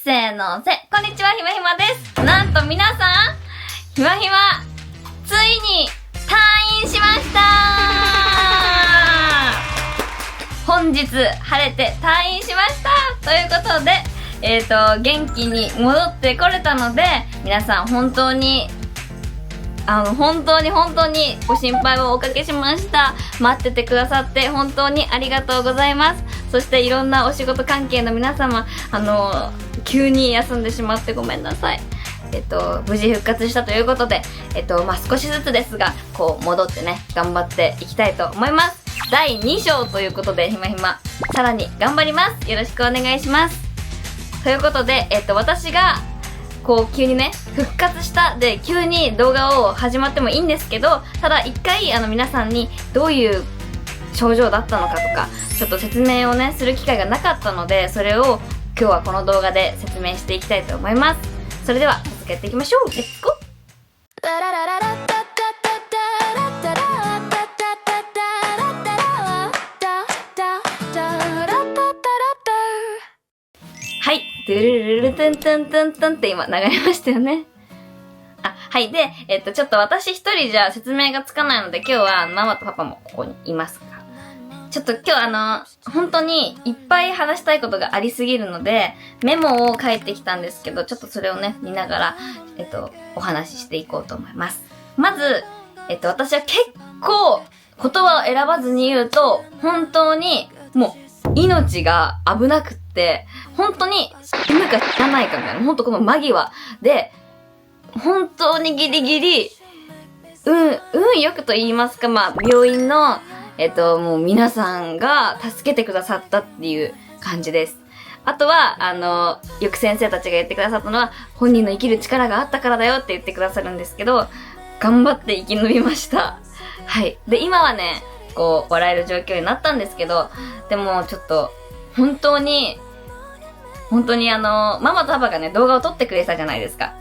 せーの、こんにちは、ひまひまです。なんと皆さん、ひまひま、ついに退院しました本日、晴れて退院しましたということで、元気に戻ってこれたので、皆さん本当に本当にご心配をおかけしました。待っててくださって本当にありがとうございます。そしていろんなお仕事関係の皆様、急に休んでしまってごめんなさい。無事復活したということで、少しずつですが、戻ってね、頑張っていきたいと思います。第2章ということで、ひまひま、さらに頑張ります。よろしくお願いします。ということで、私が、急にね、復活したで、急に動画を始まってもいいんですけど、ただ一回、皆さんにどういう症状だったのかとか、ちょっと説明をね、する機会がなかったので、それを今日はこの動画で説明していきたいと思います。それでは、早速やっていきましょう。レッツゴー。はい。ドゥルルルトゥントゥントゥントゥンって今流れましたよね。はい。で、ちょっと私一人じゃ説明がつかないので、今日はママとパパもここにいますが。ちょっと今日本当にいっぱい話したいことがありすぎるので、メモを書いてきたんですけど、ちょっとそれをね、見ながら、お話ししていこうと思います。まず、私は結構言葉を選ばずに言うと、本当にもう命が危なくって、本当に死ぬか死なないかみたいな、本当この間際で、本当にギリギリ、運よくと言いますか、病院の、もう皆さんが助けてくださったっていう感じです。あとは、よく先生たちが言ってくださったのは、本人の生きる力があったからだよって言ってくださるんですけど、頑張って生き延びました。はい。で、今はね、笑える状況になったんですけど、でもちょっと、本当にママとパパがね、動画を撮ってくれたじゃないですか。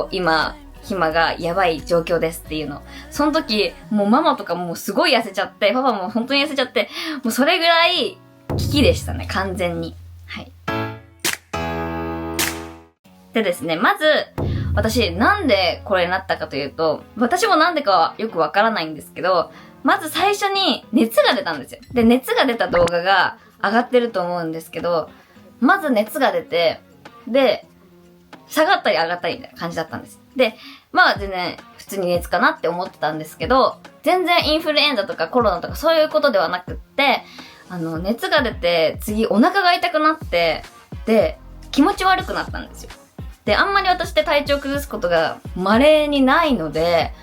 今、ひまがやばい状況ですっていうの。その時、もうママとかもうすごい痩せちゃって、パパも本当に痩せちゃって、もうそれぐらい危機でしたね、完全に。はい。でですね、まず、私、なんでこれになったかというと、私もなんでかはよくわからないんですけど、まず最初に熱が出たんですよ。で、熱が出た動画が上がってると思うんですけど、まず熱が出て、で、下がったり上がったりみたいな感じだったんです。で、全然普通に熱かなって思ってたんですけど、全然インフルエンザとかコロナとかそういうことではなくって、熱が出て、次お腹が痛くなって、で、気持ち悪くなったんですよ。で、あんまり私って体調崩すことが稀にないので、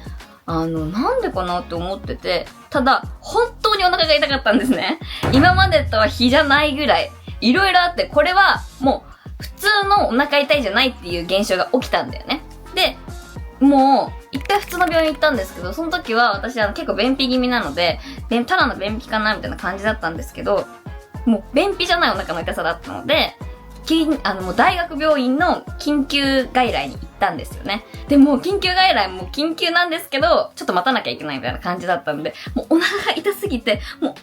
なんでかなって思ってて、ただ、本当にお腹が痛かったんですね。今までとは比じゃないぐらい、いろいろあって、これはもう、普通のお腹痛いじゃないっていう現象が起きたんだよね。で、もう、一回普通の病院行ったんですけど、その時は私結構便秘気味なので、ただの便秘かなみたいな感じだったんですけど、もう便秘じゃないお腹の痛さだったので、もう大学病院の緊急外来に行ったんですよね。で、もう緊急外来も緊急なんですけど、ちょっと待たなきゃいけないみたいな感じだったんで、もうお腹が痛すぎて、もう、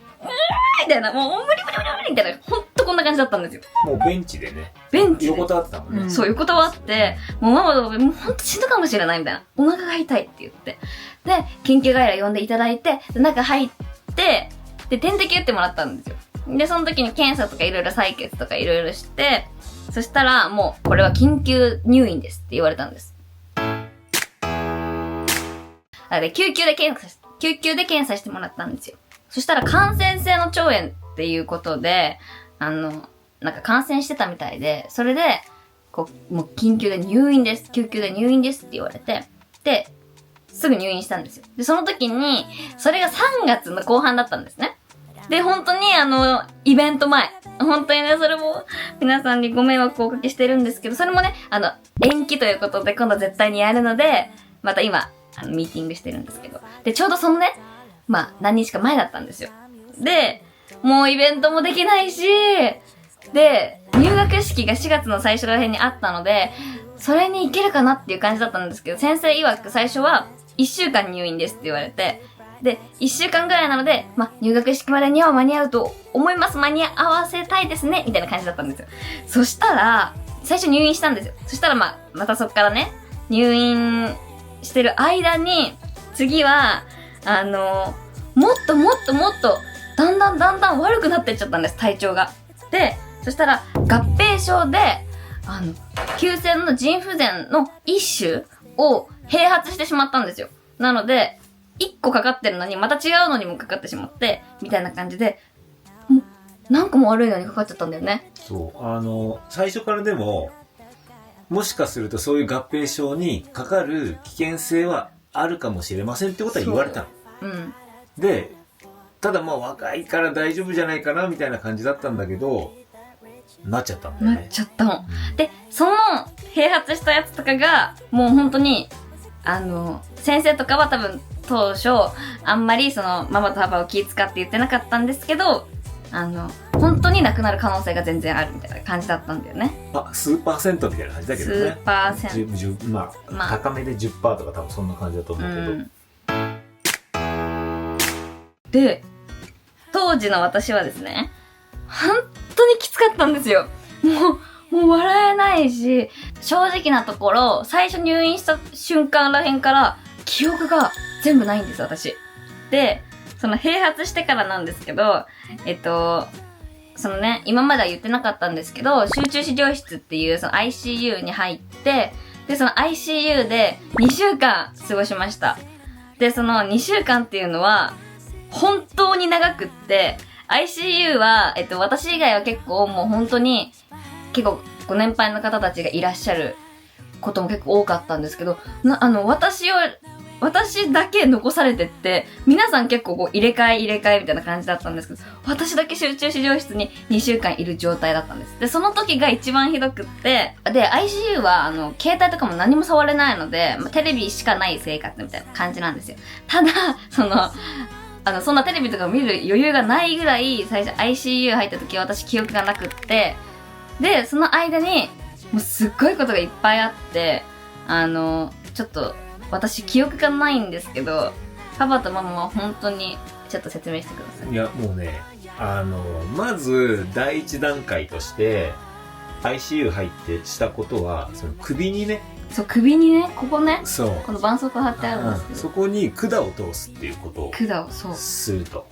みたいな、もう無理みたいな、ほんとこんな感じだったんですよ。もうベンチでね。ベンチで。横たわってたもんね。そう、横たわって、もうママともうほんと死ぬかもしれないみたいな。お腹が痛いって言って。で、緊急外来呼んでいただいて、中入って、で、点滴打ってもらったんですよ。で、その時に検査とかいろいろ採血とかいろいろして、そしたら、もう、これは緊急入院ですって言われたんです。救急で検査してもらったんですよ。そしたら感染性の腸炎っていうことで、なんか感染してたみたいで、それで、もう緊急で入院です。救急で入院ですって言われて、で、すぐ入院したんですよ。で、その時に、それが3月の後半だったんですね。で、本当にイベント前。本当にね、それも皆さんにご迷惑をおかけしてるんですけど、それもね、延期ということで今度絶対にやるので、また今、ミーティングしてるんですけど。で、ちょうどそのね、何日か前だったんですよ。で、もうイベントもできないし、で、入学式が4月の最初ら辺にあったので、それに行けるかなっていう感じだったんですけど、先生曰く最初は1週間入院ですって言われて、で、1週間ぐらいなので、入学式までには間に合うと思います。間に合わせたいですね。みたいな感じだったんですよ。そしたら、最初入院したんですよ。そしたらまたそっからね、入院してる間に、次は、もっともっともっと、だんだん悪くなってっちゃったんです、体調が。で、そしたら、合併症で、急性の腎不全の一種を併発してしまったんですよ。なので、一個かかってるのに、また違うのにもかかってしまって、みたいな感じで、もう、何個も悪いのにかかっちゃったんだよね。そう。最初からでも、もしかするとそういう合併症にかかる危険性はあるかもしれませんってことは言われたの。うん。で、ただまあ若いから大丈夫じゃないかなみたいな感じだったんだけど、なっちゃったんだよね。なっちゃったの。で、その併発したやつとかが、もう本当に、先生とかは多分当初、あんまりそのママとパパを気遣って言ってなかったんですけど、本当になくなる可能性が全然あるみたいな感じだったんだよね。数パーセントみたいな感じだけどね。数パーセント。まあ、高めで 10% とか多分そんな感じだと思うけど。で、当時の私はですね、本当にきつかったんですよ。もう笑えないし、正直なところ、最初入院した瞬間らへんから、記憶が全部ないんです、私。で、その併発してからなんですけど、そのね、今までは言ってなかったんですけど、集中治療室っていうその ICU に入って、で、その ICU で2週間過ごしました。で、その2週間っていうのは、本当に長くって、ICU は、私以外は結構もう本当に、結構ご年配の方たちがいらっしゃることも結構多かったんですけど、私だけ残されてって、皆さん結構こう入れ替えみたいな感じだったんですけど、私だけ集中治療室に2週間いる状態だったんです。で、その時が一番ひどくって、で、ICU は携帯とかも何も触れないので、テレビしかない生活みたいな感じなんですよ。ただ、そんなテレビとか見る余裕がないぐらい、最初 ICU 入った時は私記憶がなくって、で、その間に、もうすっごいことがいっぱいあって、ちょっと、私記憶がないんですけど、パパとママは本当にちょっと説明してください。いや、もうね、まず第一段階として ICU 入ってしたことは、その首にね、そう、首にね、ここね、そう、この絆創膏貼ってあるんですけど、そこに管を通すっていうことをそうすると。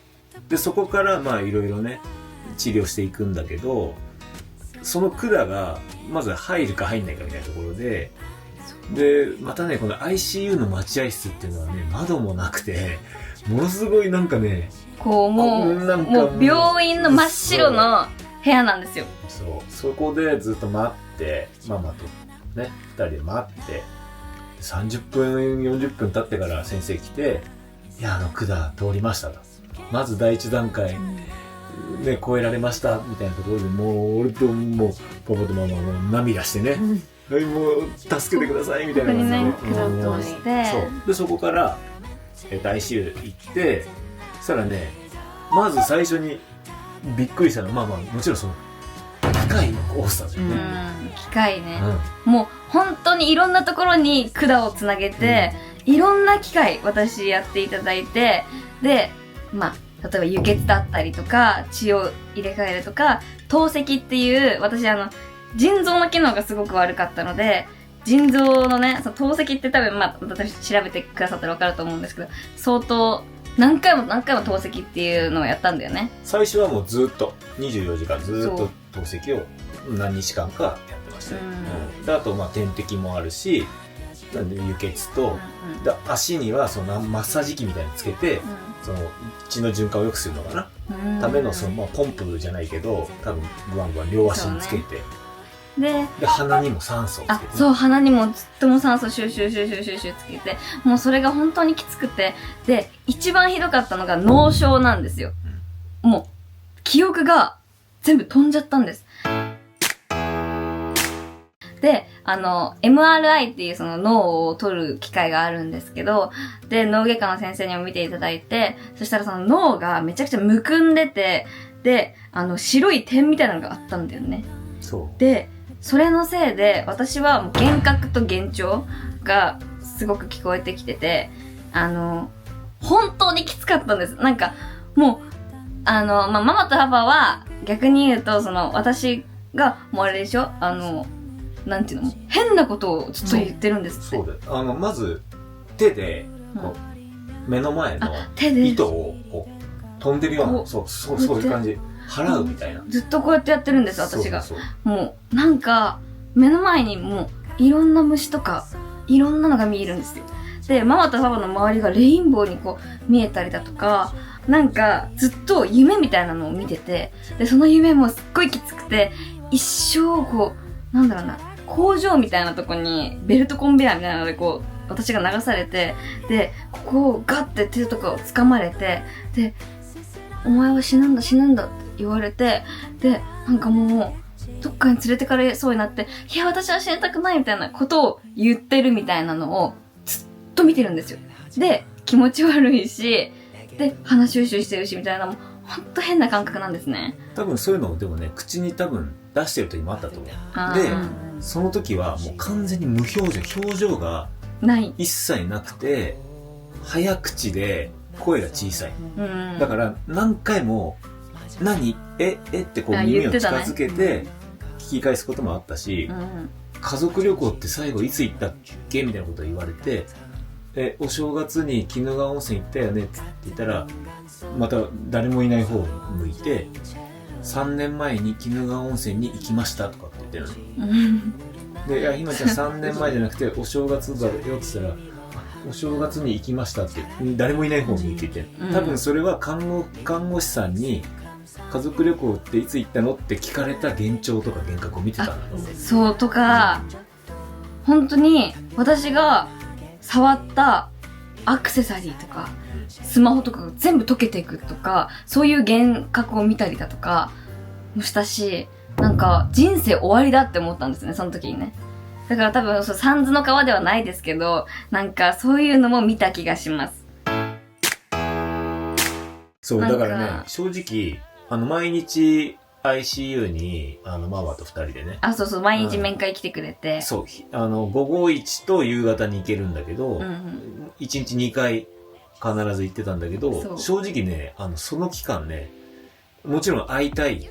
で、そこからまあいろいろね、治療していくんだけど、その管がまず入るか入んないかみたいなところで、で、またね、この ICU の待合室っていうのはね、窓もなくて、ものすごいなんかね、こうもう病院の真っ白の部屋なんですよ。そう、そこでずっと待って、ママとね、2人で待って、30分、40分経ってから先生来て、いや、管通りましたと。まず第一段階、ね、超えられましたみたいなところでもう、俺ともう、パパとママも涙してね、はい、もう、助けてくださいみたいな感じで、ね、管を通して、そう。で、そこから、ICU 行って、そしたらね、まず最初にびっくりしたのは、まあ、もちろんその、機械の多さだよね。機械ね。もう、本当にいろんなところに管をつなげて、いろんな機械、私やっていただいて、で、まあ、例えば輸血だったりとか、血を入れ替えるとか、透析っていう、私腎臓の機能がすごく悪かったので、腎臓のね、その透析って多分、まあ、私調べてくださったら分かると思うんですけど、相当、何回も透析っていうのをやったんだよね。最初はもうずっと、24時間ずっと透析を何日間かやってましたよ。で、あと、まあ、点滴もあるし、輸血と、で足にはそのマッサージ機みたいにつけて、その血の循環を良くするのかな、ためのその、まあ、ポンプじゃないけど、多分ブワンブワン両足につけて、で鼻にも酸素をつけて、そう、鼻にもずっとも酸素シューシューシューシューシューシューつけて、もうそれが本当にきつくて、で一番ひどかったのが脳症なんですよ。もう記憶が全部飛んじゃったんです。で、MRI っていうその脳を取る機械があるんですけど、で、脳外科の先生にも見ていただいて、そしたらその脳がめちゃくちゃむくんでて、で、白い点みたいなのがあったんだよね。そう。で、それのせいで、私はもう幻覚と幻聴がすごく聞こえてきてて、本当にきつかったんです。なんか、もう、まあ、ママとパパは逆に言うと、私が、もうあれでしょなんていうの、変なことをずっと言ってるんですって。そうだよ。まず、手で、こう、目の前の手で糸を、こう、飛んでるような、そういう感じ。払うみたいな。ずっとこうやってやってるんです、私が。そうもう、なんか、目の前にもう、いろんな虫とか、いろんなのが見えるんですよ。で、ママとパパの周りがレインボーにこう、見えたりだとか、なんか、ずっと夢みたいなのを見てて、で、その夢もすっごいきつくて、一生こう、なんだろうな、工場みたいなとこに、ベルトコンベヤーみたいなのでこう、私が流されて、で、ここをガッて手とかを掴まれて、で、お前は死ぬんだって言われて、で、なんかもう、どっかに連れてかれそうになって、いや、私は死にたくないみたいなことを言ってるみたいなのを、ずっと見てるんですよ。で、気持ち悪いし、で、鼻シューシューしてるし、みたいな、もう、ほんと変な感覚なんですね。多分そういうのをでもね、口に多分出してる時もあったと思う。で、その時はもう完全に無表情、表情が一切なくて、早口で声が小さい。だから何回も、何ってこう耳を近づけて聞き返すこともあったし、家族旅行って最後いつ行ったっけみたいなことを言われて、お正月に鬼怒川温泉行ったよねって言ったら、また誰もいない方を向いて、3年前に鬼怒川温泉に行きましたとかって言ってるの。で、いや、ひまちゃん3年前じゃなくてお正月だよって言ったら、お正月に行きましたって誰もいない方を向いていて、多分それは看護師さんに家族旅行っていつ行ったのって聞かれた幻聴とか幻覚を見てたんだと思う。そうとか、本当に私が触ったアクセサリーとか、スマホとかが全部溶けていくとか、そういう幻覚を見たりだとかもしたし、なんか人生終わりだって思ったんですね、その時にね。だから多分、三途の川ではないですけど、なんかそういうのも見た気がします。そう、だからね、正直、毎日 ICU に、ママと2人でね。そう、毎日面会来てくれて。そう、午後1と夕方に行けるんだけど、1日2回必ず行ってたんだけど、正直ね、その期間ね、もちろん会いたい、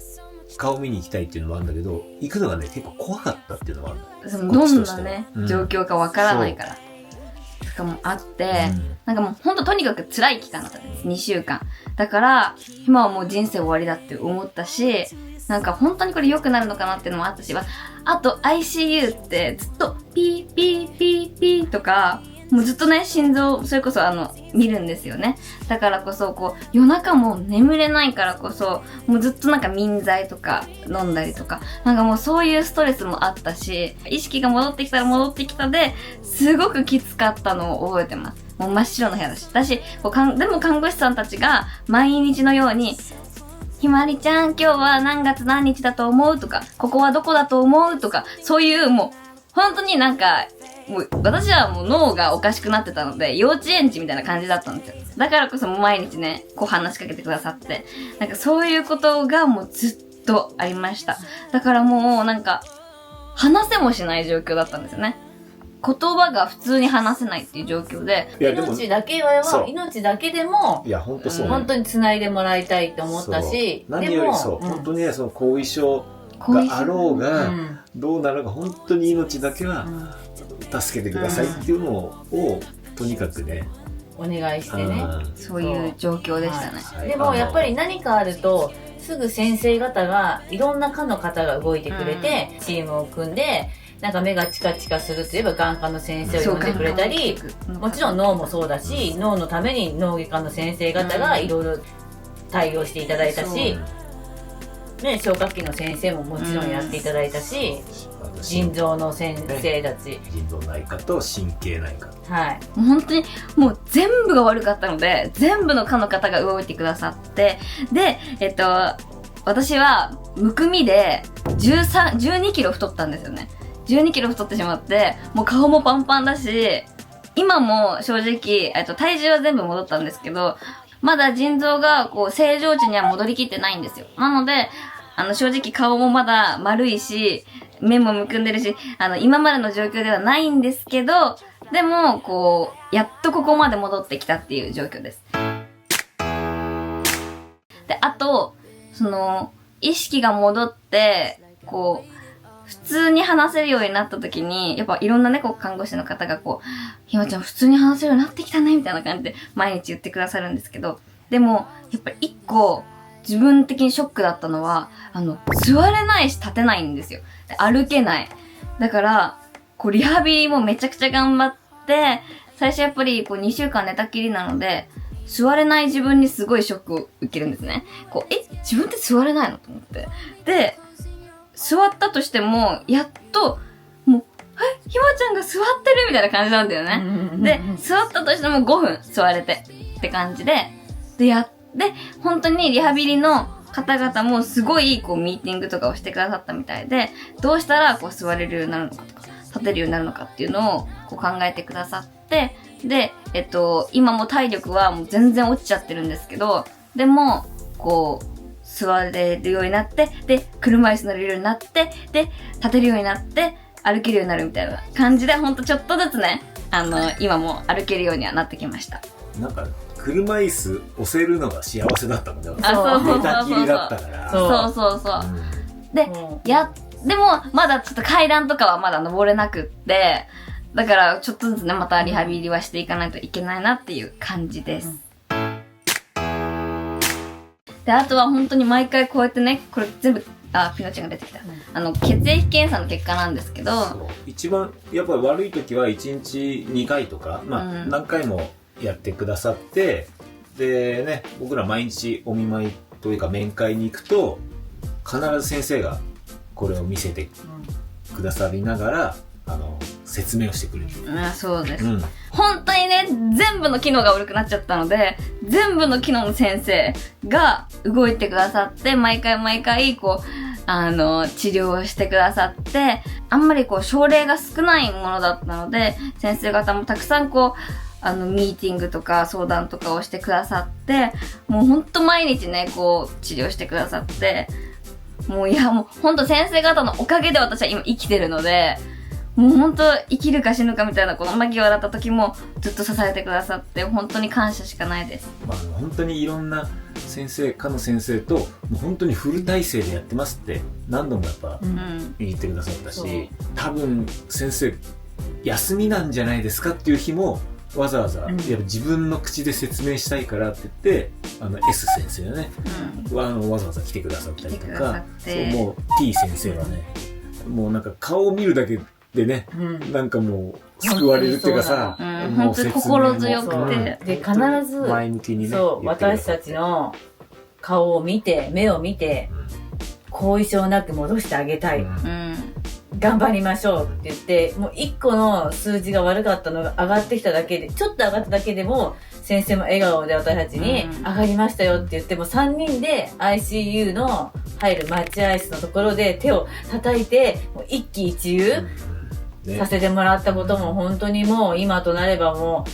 顔見に行きたいっていうのもあるんだけど、行くのがね、結構怖かったっていうのもあるの。どんなね、状況かわからないから。とかもあって、なんかもうほんととにかく辛い期間だったんです。2週間。だから、今はもう人生終わりだって思ったし、なんか本当にこれ良くなるのかなっていうのもあったし、あと ICU ってずっとピーピーピーピーとか、もうずっとね、心臓、それこそ見るんですよね。だからこそ、こう、夜中も眠れないからこそ、もうずっとなんか眠剤とか飲んだりとか、なんかもうそういうストレスもあったし、意識が戻ってきたら戻ってきたで、すごくきつかったのを覚えてます。もう真っ白な部屋だし。でも看護師さんたちが毎日のように、ひまりちゃん今日は何月何日だと思うとか、ここはどこだと思うとか、そういうもう、本当になんか、もう私はもう脳がおかしくなってたので、幼稚園児みたいな感じだったんですよ。だからこそもう毎日ね、こう話しかけてくださって、なんかそういうことがもうずっとありました。だからもうなんか、話せもしない状況だったんですよね。言葉が普通に話せないっていう状況で。命だけは、命だけでも、いや、本当そう、本当に繋いでもらいたいと思ったし、何よりそう、本当にね、その後遺症があろうが、どうなるか本当に命だけは助けてくださいっていうのを、とにかくね、お願いしてね。そういう状況でしたね。でもやっぱり何かあると、すぐ先生方が、いろんな科の方が動いてくれて、チームを組んで、なんか目がチカチカするといえば眼科の先生を呼んでくれたり、もちろん脳もそうだし、脳のために脳外科の先生方がいろいろ対応していただいたし、ね、消化器の先生ももちろんやっていただいたし、腎臓の先生たち、腎臓内科と神経内科、はい、もう本当にもう全部が悪かったので、全部の科の方が動いてくださって、で私はむくみで12キロ太ったんですよね。12キロ太ってしまって、もう顔もパンパンだし、今も正直体重は全部戻ったんですけど、まだ腎臓がこう正常値には戻りきってないんですよ。なので正直顔もまだ丸いし、目もむくんでるし、今までの状況ではないんですけど、でもこうやっとここまで戻ってきたっていう状況です。で、あと意識が戻ってこう普通に話せるようになった時に、やっぱいろんなね、こう、看護師の方がこう、ひまちゃん普通に話せるようになってきたね、みたいな感じで毎日言ってくださるんですけど、でも、やっぱり一個、自分的にショックだったのは、座れないし立てないんですよ。歩けない。だから、こう、リハビリもめちゃくちゃ頑張って、最初やっぱりこう2週間寝たきりなので、座れない自分にすごいショックを受けるんですね。こう、自分って座れないのと思って。で、座ったとしても、やっと、もう、ひまちゃんが座ってるみたいな感じなんだよね。で、座ったとしても5分座れてって感じで、で、本当にリハビリの方々もすごいこうミーティングとかをしてくださったみたいで、どうしたらこう座れるようになるのかとか、立てるようになるのかっていうのをこう考えてくださって、で、今も体力はもう全然落ちちゃってるんですけど、でも、こう、座れるようになって、で、車椅子乗れるようになって、で、立てるようになって、歩けるようになるみたいな感じで、ほんとちょっとずつね、今も歩けるようにはなってきました。なんか、車椅子押せるのが幸せだったもんね。そう寝たきりだったから。そう。で、でも、まだちょっと階段とかはまだ登れなくって、だからちょっとずつね、またリハビリはしていかないといけないなっていう感じです。で、あとは本当に毎回こうやってね、これ全部、ピノちゃんが出てきた。血液検査の結果なんですけど、一番、やっぱり悪い時は1日2回とか、何回もやってくださって、でね、僕ら毎日お見舞いというか面会に行くと、必ず先生がこれを見せてくださりながら、説明をしてくれる。そうです。本当にね、全部の機能が悪くなっちゃったので、全部の機能の先生が動いてくださって、毎回、こう、治療をしてくださって、あんまりこう、症例が少ないものだったので、先生方もたくさんこう、ミーティングとか相談とかをしてくださって、もうほんと毎日ね、こう、治療してくださって、もうほんと先生方のおかげで私は今生きてるので、もうほんと生きるか死ぬかみたいなこの間際だった時もずっと支えてくださって本当に感謝しかないです。本当にいろんな先生、科の先生ともう本当にフル体制でやってますって何度もやっぱ言ってくださったし、多分先生休みなんじゃないですかっていう日もわざわざ、やっぱ自分の口で説明したいからって言ってS 先生がね、わざわざ来てくださったりとか、もう T 先生はね、もうなんか顔を見るだけでね、なんかもう救われるっていうかさ、本当に心強くて、で必ず前向きにね、私たちの顔を見て目を見て、後遺症なく戻してあげたい、頑張りましょうって言って、もう1個の数字が悪かったのが上がってきただけで、ちょっと上がっただけでも先生も笑顔で私たちに上がりましたよって言って、も3人で ICU の入る待合室のところで手を叩いて、もう一喜一憂させてもらったことも本当にもう今となればも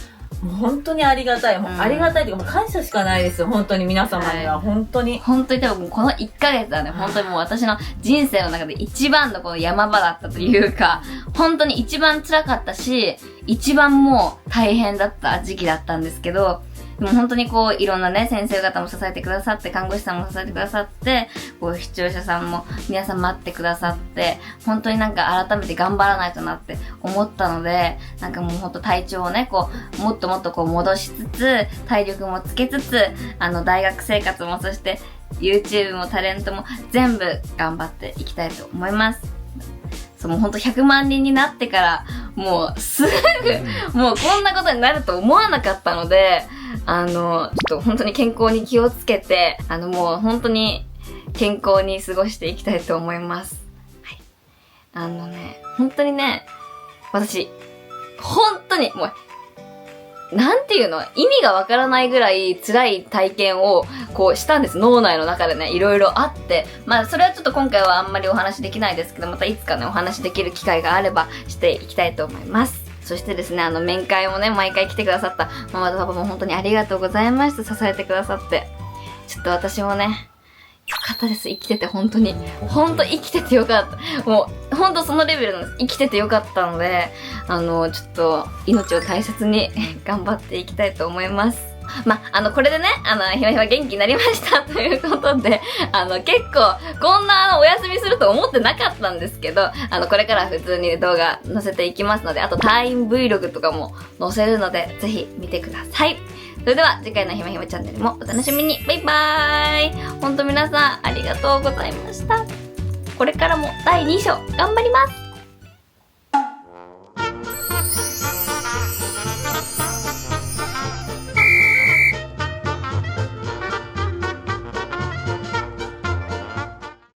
う本当にありがたい。もうありがたいというかもう感謝しかないですよ。本当に皆様には本当に。本当に多分この1ヶ月はね、本当にもう私の人生の中で一番のこの山場だったというか、本当に一番辛かったし、一番もう大変だった時期だったんですけど、でも本当にこういろんなね先生方も支えてくださって、看護師さんも支えてくださって、こう視聴者さんも皆さん待ってくださって、本当になんか改めて頑張らないとなって思ったので、なんかもう本当体調をねこうもっともっとこう戻しつつ、体力もつけつつ、大学生活もそして YouTube もタレントも全部頑張っていきたいと思います。もうほんと100万人になってからもうすぐもうこんなことになると思わなかったので、ちょっと本当に健康に気をつけて、もう本当に健康に過ごしていきたいと思います。はい。本当にね、私本当にもうなんていうの、意味がわからないぐらい辛い体験をこうしたんです。脳内の中でね、いろいろあって。まあそれはちょっと今回はあんまりお話できないですけど、またいつかね、お話できる機会があればしていきたいと思います。そしてですね、面会もね、毎回来てくださったママとパパも本当にありがとうございました。支えてくださって。ちょっと私もね、よかったです。生きてて本当に。本当生きててよかった。もう、本当そのレベルの生きててよかったので、ちょっと命を大切に頑張っていきたいと思います。これでね、ひまひま元気になりましたということで、結構、こんなお休みすると思ってなかったんですけど、これから普通に動画載せていきますので、あと退院 Vlog とかも載せるので、ぜひ見てください。それでは、次回のひまひまチャンネルもお楽しみに。バイバーイ。ほんと皆さん、ありがとうございました。これからも第2章、頑張ります。